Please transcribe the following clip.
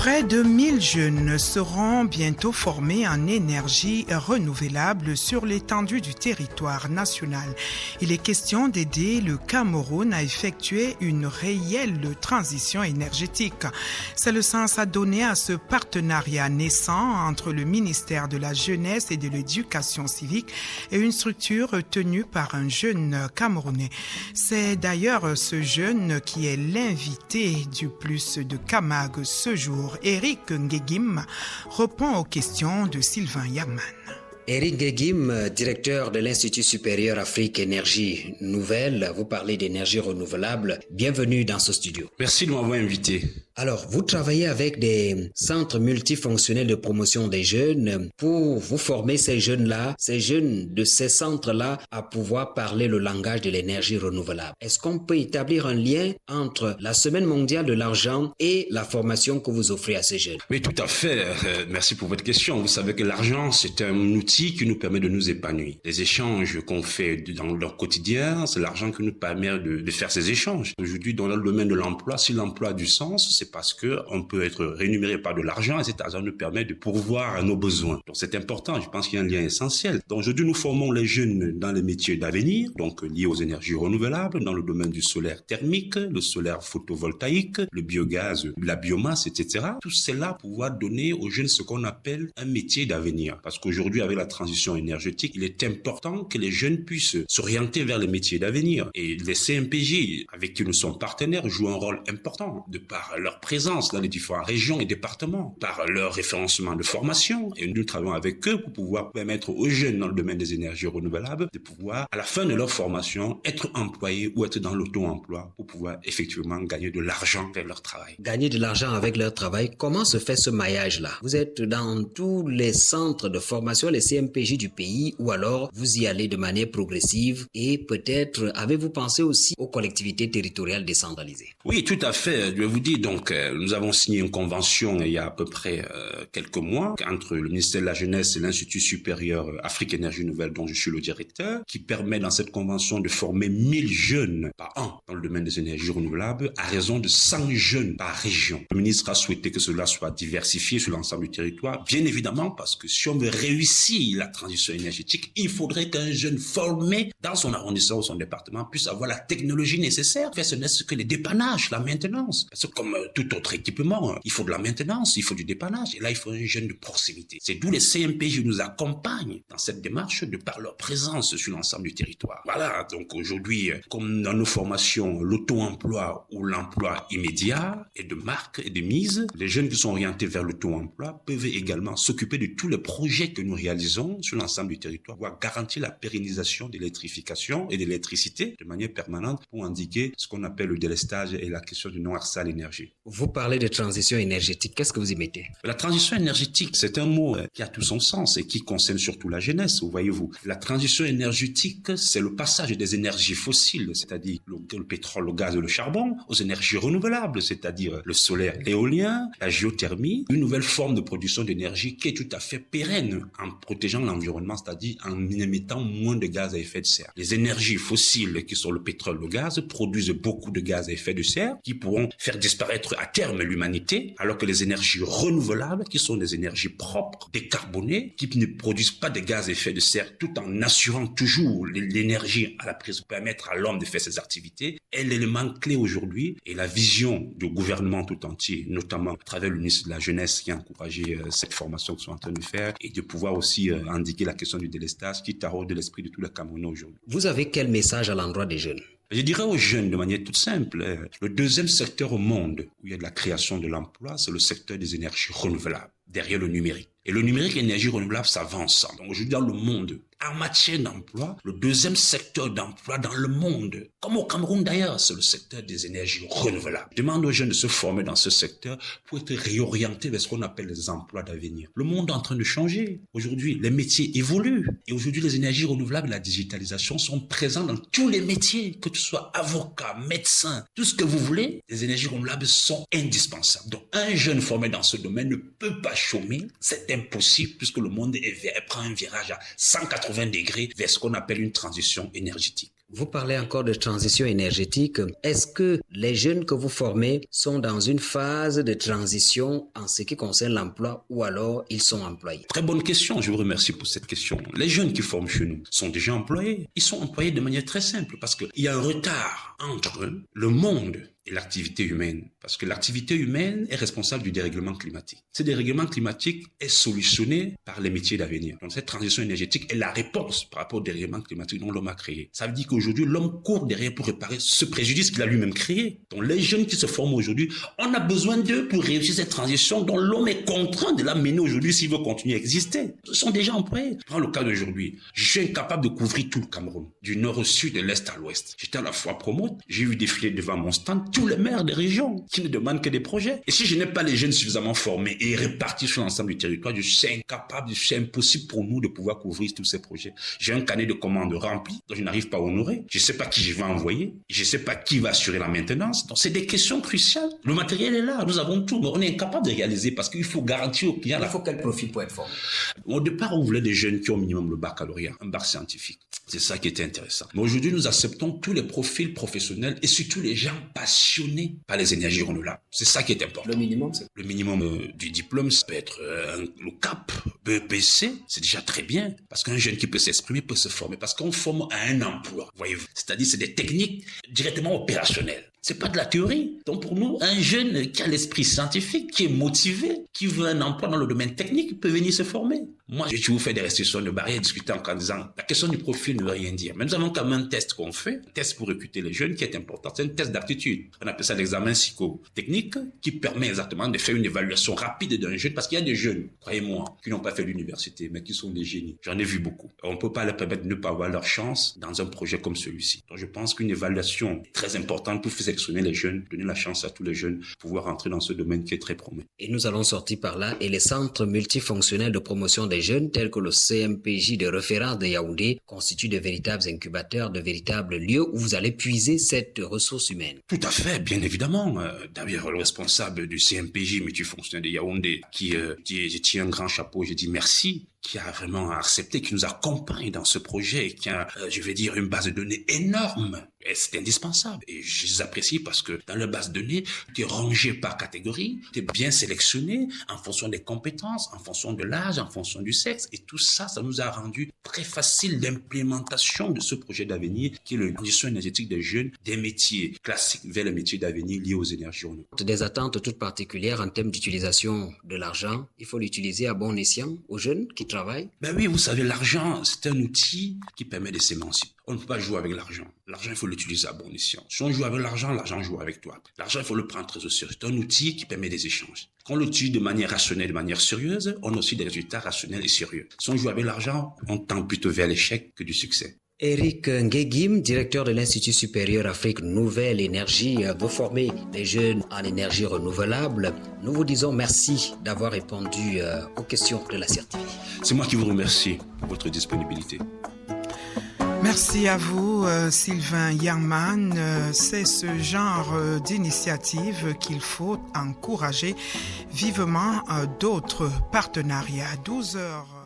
Près de 1000 jeunes seront bientôt formés en énergie renouvelable sur l'étendue du territoire national. Il est question d'aider le Cameroun à effectuer une réelle transition énergétique. C'est le sens à donner à ce partenariat naissant entre le ministère de la Jeunesse et de l'Éducation civique et une structure tenue par un jeune Camerounais. C'est d'ailleurs ce jeune qui est l'invité du Plus de Camag ce jour. Eric Ngegim répond aux questions de Sylvain Yagman. Eric Ngegim, directeur de l'Institut supérieur Afrique Énergie Nouvelle, vous parlez d'énergie renouvelable. Bienvenue dans ce studio. Merci de m'avoir invité. Alors, vous travaillez avec des centres multifonctionnels de promotion des jeunes pour vous former ces jeunes-là, ces jeunes de ces centres-là à pouvoir parler le langage de l'énergie renouvelable. Est-ce qu'on peut établir un lien entre la Semaine mondiale de l'argent et la formation que vous offrez à ces jeunes? Oui, tout à fait. Merci pour votre question. Vous savez que l'argent, c'est un outil qui nous permet de nous épanouir. Les échanges qu'on fait dans leur quotidien, c'est l'argent qui nous permet de faire ces échanges. Aujourd'hui, dans le domaine de l'emploi, si l'emploi a du sens, c'est parce que on peut être rémunéré par de l'argent et cet argent nous permet de pourvoir à nos besoins. Donc c'est important, je pense qu'il y a un lien essentiel. Donc aujourd'hui, nous formons les jeunes dans les métiers d'avenir, donc liés aux énergies renouvelables, dans le domaine du solaire thermique, le solaire photovoltaïque, le biogaz, la biomasse, etc. Tout cela pour pouvoir donner aux jeunes ce qu'on appelle un métier d'avenir. Parce qu'aujourd'hui, avec la transition énergétique, il est important que les jeunes puissent s'orienter vers les métiers d'avenir. Et les CMPJ, avec qui nous sommes partenaires, jouent un rôle important de par leur présence dans les différentes régions et départements, par leur référencement de formation. Et nous travaillons avec eux pour pouvoir permettre aux jeunes dans le domaine des énergies renouvelables de pouvoir, à la fin de leur formation, être employés ou être dans l'auto-emploi pour pouvoir effectivement gagner de l'argent avec leur travail. Gagner de l'argent avec leur travail, comment se fait ce maillage-là? Vous êtes dans tous les centres de formation, les CMPJ du pays, ou alors vous y allez de manière progressive et peut-être avez-vous pensé aussi aux collectivités territoriales décentralisées? Oui, tout à fait. Je vais vous dire, donc, nous avons signé une convention il y a à peu près quelques mois entre le ministère de la Jeunesse et l'Institut supérieur Afrique Énergie Nouvelle, dont je suis le directeur, qui permet dans cette convention de former 1000 jeunes par an dans le domaine des énergies renouvelables à raison de 100 jeunes par région. Le ministre a souhaité que cela soit diversifié sur l'ensemble du territoire, bien évidemment parce que si on veut réussir la transition énergétique, il faudrait qu'un jeune formé dans son arrondissement ou son département puisse avoir la technologie nécessaire. En fait, ce n'est que les dépannages, la maintenance. Parce que comme tout autre équipement, il faut de la maintenance, il faut du dépannage. Et là, il faut un jeune de proximité. C'est d'où les CMPJ nous accompagnent dans cette démarche de par leur présence sur l'ensemble du territoire. Voilà, donc aujourd'hui, comme dans nos formations, l'auto-emploi ou l'emploi immédiat est de marque et de mise, les jeunes qui sont orientés vers l'auto-emploi peuvent également s'occuper de tous les projets que nous réalisons sur l'ensemble du territoire, pour garantir la pérennisation de l'électrification et de l'électricité de manière permanente pour endiguer ce qu'on appelle le délestage et la question du non-accès à l'énergie. Vous parlez de transition énergétique, qu'est-ce que vous y mettez? La transition énergétique, c'est un mot qui a tout son sens et qui concerne surtout la jeunesse, voyez-vous. La transition énergétique, c'est le passage des énergies fossiles, c'est-à-dire le pétrole, le gaz et le charbon, aux énergies renouvelables, c'est-à-dire le solaire, l'éolien, la géothermie, une nouvelle forme de production d'énergie qui est tout à fait pérenne en protégeant l'environnement, c'est-à-dire en émettant moins de gaz à effet de serre. Les énergies fossiles qui sont le pétrole, le gaz, produisent beaucoup de gaz à effet de serre qui pourront faire disparaître à terme l'humanité, alors que les énergies renouvelables, qui sont des énergies propres, décarbonées, qui ne produisent pas de gaz à effet de serre, tout en assurant toujours l'énergie à la prise pour permettre à l'homme de faire ses activités, est l'élément clé aujourd'hui. Et la vision du gouvernement tout entier, notamment à travers le ministre de la Jeunesse qui a encouragé cette formation qu'ils sont en train de faire, et de pouvoir aussi indiquer la question du délestage qui taraude de l'esprit de tous les Camerounais aujourd'hui. Vous avez quel message à l'endroit des jeunes? Je dirais aux jeunes de manière toute simple, le deuxième secteur au monde où il y a de la création de l'emploi, c'est le secteur des énergies renouvelables, derrière le numérique. Et le numérique et l'énergie renouvelable, ça va ensemble. Donc aujourd'hui, dans le monde, en matière d'emploi, le deuxième secteur d'emploi dans le monde, comme au Cameroun d'ailleurs, c'est le secteur des énergies renouvelables. Je demande aux jeunes de se former dans ce secteur pour être réorientés vers ce qu'on appelle les emplois d'avenir. Le monde est en train de changer. Aujourd'hui, les métiers évoluent. Et aujourd'hui, les énergies renouvelables et la digitalisation sont présents dans tous les métiers, que tu sois avocat, médecin, tout ce que vous voulez. Les énergies renouvelables sont indispensables. Donc, un jeune formé dans ce domaine ne peut pas chômer. C'est impossible puisque le monde prend un virage à 180 degrés vers ce qu'on appelle une transition énergétique. Vous parlez encore de transition énergétique. Est-ce que les jeunes que vous formez sont dans une phase de transition en ce qui concerne l'emploi ou alors ils sont employés? Très bonne question, je vous remercie pour cette question. Les jeunes qui forment chez nous sont déjà employés. Ils sont employés de manière très simple parce qu'il y a un retard entre le monde et l'activité humaine. Parce que l'activité humaine est responsable du dérèglement climatique. Ce dérèglement climatique est solutionné par les métiers d'avenir. Donc cette transition énergétique est la réponse par rapport au dérèglement climatique dont l'homme a créé. Ça veut dire qu'aujourd'hui, l'homme court derrière pour réparer ce préjudice qu'il a lui-même créé. Donc les jeunes qui se forment aujourd'hui, on a besoin d'eux pour réussir cette transition dont l'homme est contraint de la mener aujourd'hui s'il veut continuer à exister. Ils sont déjà employés. Prends le cas d'aujourd'hui. Je suis incapable de couvrir tout le Cameroun, du nord au sud, de l'est à l'ouest. J'étais à la fois promote, j'ai vu défiler devant mon stand tous les maires des régions qui ne demandent que des projets. Et si je n'ai pas les jeunes suffisamment formés et répartis sur l'ensemble du territoire, je suis incapable, c'est impossible pour nous de pouvoir couvrir tous ces projets. J'ai un carnet de commandes rempli, dont je n'arrive pas à honorer. Je ne sais pas qui je vais envoyer. Je ne sais pas qui va assurer la maintenance. Donc c'est des questions cruciales. Le matériel est là, nous avons tout, mais on est incapable de réaliser parce qu'il faut garantir aux clients. Il faut quel profil pour être formé? Au départ, on voulait des jeunes qui ont au minimum le baccalauréat, un bac scientifique. C'est ça qui était intéressant. Mais aujourd'hui, nous acceptons tous les profils professionnels et surtout les gens passionnés par les énergies renouvelables. C'est ça qui est important. Le minimum, c'est? Le minimum du diplôme, ça peut être le CAP, BEPC, c'est déjà très bien. Parce qu'un jeune qui peut s'exprimer peut se former. Parce qu'on forme à un emploi, voyez-vous. C'est-à-dire, c'est des techniques directement opérationnelles. C'est pas de la théorie. Donc pour nous, un jeune qui a l'esprit scientifique, qui est motivé, qui veut un emploi dans le domaine technique, peut venir se former. Moi, je vous fais des restrictions de barrières, discuter en disant, la question du profil ne veut rien dire. Mais nous avons quand même un test qu'on fait, un test pour recruter les jeunes qui est important. C'est un test d'aptitude. On appelle ça l'examen psychotechnique qui permet exactement de faire une évaluation rapide d'un jeune parce qu'il y a des jeunes, croyez-moi, qui n'ont pas fait l'université, mais qui sont des génies. J'en ai vu beaucoup. On ne peut pas leur permettre de ne pas avoir leur chance dans un projet comme celui-ci. Donc je pense qu'une évaluation est très importante pour sélectionner les jeunes, donner la chance à tous les jeunes de pouvoir entrer dans ce domaine qui est très prometteur. Et nous allons sortir par là et les centres multifonctionnels de promotion des jeunes tels que le CMPJ de référence de Yaoundé constituent de véritables incubateurs, de véritables lieux où vous allez puiser cette ressource humaine. Tout à fait, bien évidemment. D'ailleurs, le responsable du CMPJ multifonctionnel de Yaoundé qui dit, je tiens un grand chapeau, je dis merci, qui a vraiment accepté, qui nous accompagne dans ce projet, qui a, je vais dire, une base de données énorme. Et c'est indispensable. Et je les apprécie parce que dans la base de données, tu es rangé par catégorie, tu es bien sélectionné en fonction des compétences, en fonction de l'âge, en fonction du sexe. Et tout ça, ça nous a rendu très facile l'implémentation de ce projet d'avenir qui est la transition énergétique des jeunes, des métiers classiques vers les métiers d'avenir liés aux énergies renouvelables. Des attentes toutes particulières en termes d'utilisation de l'argent. Il faut l'utiliser à bon escient aux jeunes qui travaillent. Ben oui, vous savez, l'argent, c'est un outil qui permet de s'émanciper. On ne peut pas jouer avec l'argent. L'argent, il faut l'utiliser à bon escient. Si on joue avec l'argent, l'argent joue avec toi. L'argent, il faut le prendre très au sérieux. C'est un outil qui permet des échanges. Quand on l'utilise de manière rationnelle, de manière sérieuse, on a aussi des résultats rationnels et sérieux. Si on joue avec l'argent, on tend plutôt vers l'échec que du succès. Eric Ngegim, directeur de l'Institut supérieur Afrique Nouvelle Énergie, vous formez les jeunes en énergie renouvelable. Nous vous disons merci d'avoir répondu aux questions de la CRTV. C'est moi qui vous remercie pour votre disponibilité. Merci à vous, Sylvain Yangman. C'est ce genre d'initiative qu'il faut encourager vivement d'autres partenariats. 12 heures.